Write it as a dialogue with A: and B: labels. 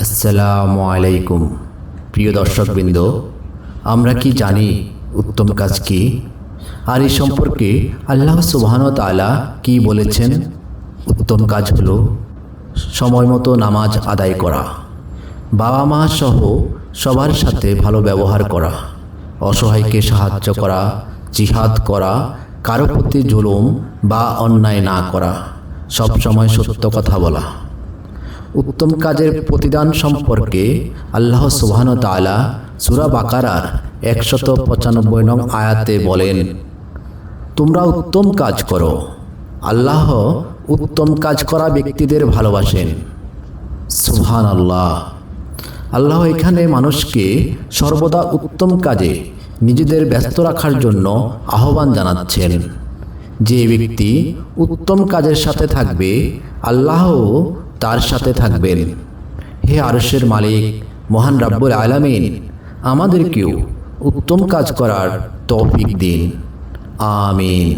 A: আসসালামু আলাইকুম। প্রিয় দর্শকবৃন্দ, আমরা কি জানি উত্তম কাজ কি, আর এই সম্পর্কে আল্লাহ সুবহানাহু ওয়া তাআলা কি বলেছেন? উত্তম কাজ হলো সময় মতো নামাজ আদায় করা, বাবা মা সহ সবার সাথে ভালো ব্যবহার করা, অসহায়কে সাহায্য করা, জিহাদ করা, কারো প্রতি জুলুম বা অন্যায় না করা, সব সময় সত্য কথা বলা। উত্তম কাজের প্রতিদান সম্পর্কে আল্লাহ সুবহানাহু ওয়া তাআলা সূরা বাকারার 195 নং আয়াতে বলেন, তোমরা উত্তম কাজ করো, আল্লাহ উত্তম কাজ করা ব্যক্তিদের ভালোবাসেন। সুবহানাল্লাহ। আল্লাহ এখানে মানুষকে সর্বদা উত্তম কাজে নিজেদের ব্যস্ত রাখার জন্য আহ্বান জানাচ্ছেন। যে ব্যক্তি উত্তম কাজের সাথে থাকবে, আল্লাহও তার সাথে থাকবেন। হে আরশের মালিক মহান রব্বুল আলামিন, আমাদেরকেও উত্তম কাজ করার তৌফিক দিন। আমিন।